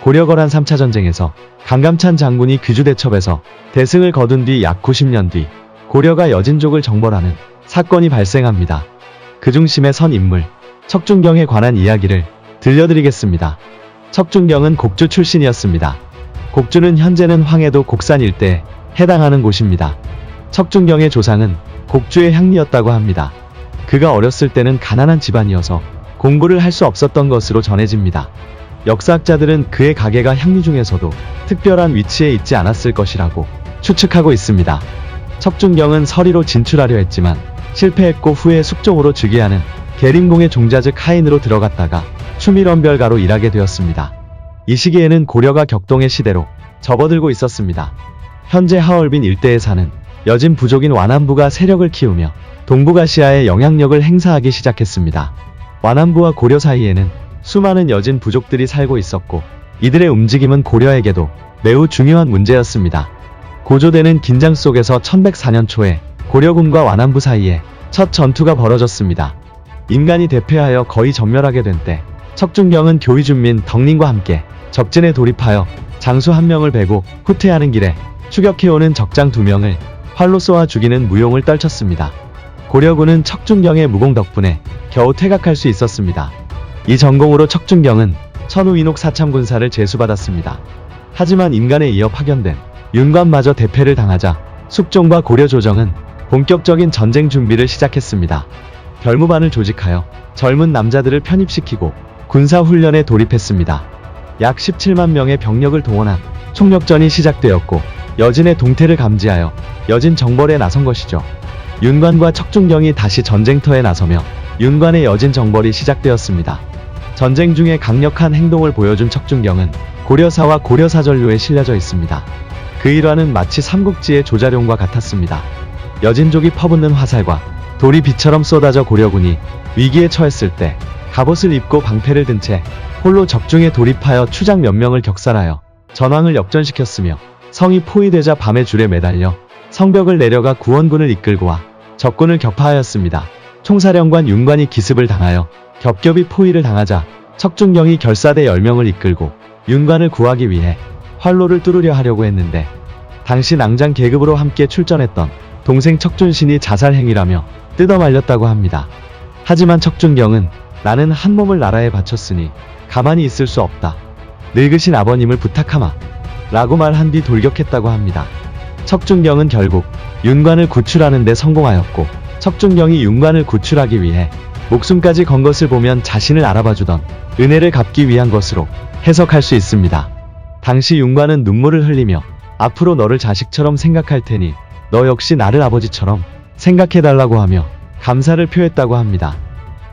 고려거란 3차 전쟁에서 강감찬 장군이 귀주대첩에서 대승을 거둔 뒤 약 90년 뒤 고려가 여진족을 정벌하는 사건이 발생합니다. 그 중심에 선 인물 척준경에 관한 이야기를 들려드리겠습니다. 척준경은 곡주 출신이었습니다. 곡주는 현재는 황해도 곡산 일대에 해당하는 곳입니다. 척준경의 조상은 곡주의 향리였다고 합니다. 그가 어렸을 때는 가난한 집안이어서 공부를 할 수 없었던 것으로 전해집니다. 역사학자들은 그의 가계가 향리 중에서도 특별한 위치에 있지 않았을 것이라고 추측하고 있습니다. 척준경은 서리로 진출하려 했지만 실패했고 후에 숙종으로 즉위하는 계림공의 종자즉 하인으로 들어갔다가 추밀원별가로 일하게 되었습니다. 이 시기에는 고려가 격동의 시대로 접어들고 있었습니다. 현재 하얼빈 일대에 사는 여진 부족인 완안부가 세력을 키우며 동북아시아에 영향력을 행사하기 시작했습니다. 완안부와 고려 사이에는 수많은 여진 부족들이 살고 있었고 이들의 움직임은 고려에게도 매우 중요한 문제였습니다. 고조되는 긴장 속에서 1104년 초에 고려군과 완안부 사이에 첫 전투가 벌어졌습니다. 인간이 대패하여 거의 전멸하게 된 때 척준경은 교의준민 덕린과 함께 적진에 돌입하여 장수 1명을 베고 후퇴하는 길에 추격해오는 적장 2명을 활로 쏘아 죽이는 무용을 떨쳤습니다. 고려군은 척준경의 무공 덕분에 겨우 퇴각할 수 있었습니다. 이 전공으로 척준경은 천우 인옥 사참군사를 제수받았습니다. 하지만 인간에 이어 파견된 윤관마저 대패를 당하자 숙종과 고려 조정은 본격적인 전쟁 준비를 시작했습니다. 별무반을 조직하여 젊은 남자들을 편입시키고 군사훈련에 돌입했습니다. 약 17만 명의 병력을 동원한 총력전이 시작되었고 여진의 동태를 감지하여 여진 정벌에 나선 것이죠. 윤관과 척준경이 다시 전쟁터에 나서며 윤관의 여진 정벌이 시작되었습니다. 전쟁 중에 강력한 행동을 보여준 척준경은 고려사와 고려사전류에 실려져 있습니다. 그 일화는 마치 삼국지의 조자룡과 같았습니다. 여진족이 퍼붓는 화살과 돌이 비처럼 쏟아져 고려군이 위기에 처했을 때 갑옷을 입고 방패를 든 채 홀로 적중에 돌입하여 추장 몇 명을 격살하여 전황을 역전시켰으며 성이 포위되자 밤의 줄에 매달려 성벽을 내려가 구원군을 이끌고 와 적군을 격파하였습니다. 총사령관 윤관이 기습을 당하여 겹겹이 포위를 당하자 척준경이 결사대 10명을 이끌고 윤관을 구하기 위해 활로를 뚫으려 하려고 했는데 당시 낭장 계급으로 함께 출전했던 동생 척준신이 자살행위라며 뜯어말렸다고 합니다. 하지만 척준경은 나는 한 몸을 나라에 바쳤으니 가만히 있을 수 없다. 늙으신 아버님을 부탁하마 라고 말한 뒤 돌격했다고 합니다. 척준경은 결국 윤관을 구출하는 데 성공하였고 척준경이 윤관을 구출하기 위해 목숨까지 건 것을 보면 자신을 알아봐주던 은혜를 갚기 위한 것으로 해석할 수 있습니다. 당시 윤관은 눈물을 흘리며 앞으로 너를 자식처럼 생각할 테니 너 역시 나를 아버지처럼 생각해달라고 하며 감사를 표했다고 합니다.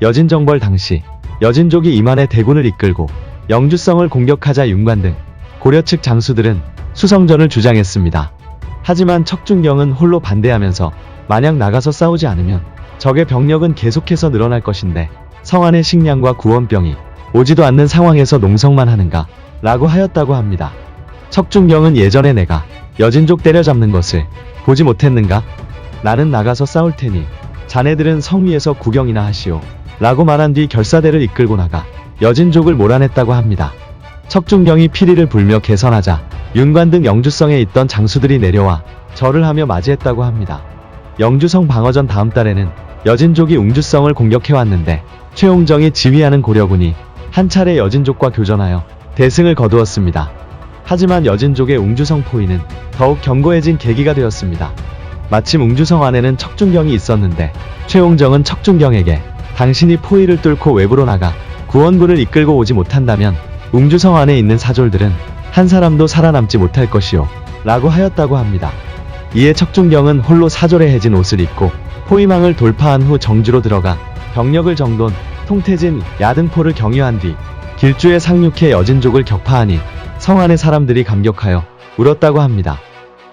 여진정벌 당시 여진족이 이만의 대군을 이끌고 영주성을 공격하자 윤관 등 고려 측 장수들은 수성전을 주장했습니다. 하지만 척준경은 홀로 반대하면서 만약 나가서 싸우지 않으면 적의 병력은 계속해서 늘어날 것인데 성안의 식량과 구원병이 오지도 않는 상황에서 농성만 하는가 라고 하였다고 합니다. 척준경은 예전에 내가 여진족 때려잡는 것을 보지 못했는가? 나는 나가서 싸울 테니 자네들은 성 위에서 구경이나 하시오 라고 말한 뒤 결사대를 이끌고 나가 여진족을 몰아냈다고 합니다. 척준경이 피리를 불며 개선하자 윤관 등 영주성에 있던 장수들이 내려와 절을 하며 맞이했다고 합니다. 영주성 방어전 다음 달에는 여진족이 웅주성을 공격해왔는데 최홍정이 지휘하는 고려군이 한 차례 여진족과 교전하여 대승을 거두었습니다. 하지만 여진족의 웅주성 포위는 더욱 견고해진 계기가 되었습니다. 마침 웅주성 안에는 척준경이 있었는데 최홍정은 척준경에게 당신이 포위를 뚫고 외부로 나가 구원군을 이끌고 오지 못한다면 웅주성 안에 있는 사졸들은 한 사람도 살아남지 못할 것이오 라고 하였다고 합니다. 이에 척준경은 홀로 사졸에 해진 옷을 입고 포위망을 돌파한 후 정주로 들어가 병력을 정돈, 통태진, 야등포를 경유한 뒤 길주에 상륙해 여진족을 격파하니 성 안의 사람들이 감격하여 울었다고 합니다.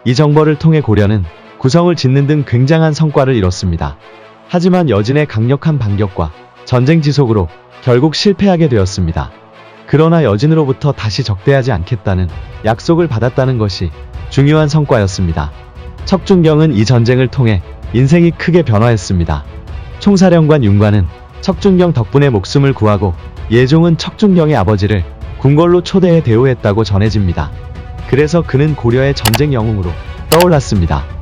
이 정벌을 통해 고려는 구성을 짓는 등 굉장한 성과를 이뤘습니다. 하지만 여진의 강력한 반격과 전쟁 지속으로 결국 실패하게 되었습니다. 그러나 여진으로부터 다시 적대하지 않겠다는 약속을 받았다는 것이 중요한 성과였습니다. 척준경은 이 전쟁을 통해 인생이 크게 변화했습니다. 총사령관 윤관은 척준경 덕분에 목숨을 구하고 예종은 척준경의 아버지를 궁궐로 초대해 대우했다고 전해집니다. 그래서 그는 고려의 전쟁 영웅으로 떠올랐습니다.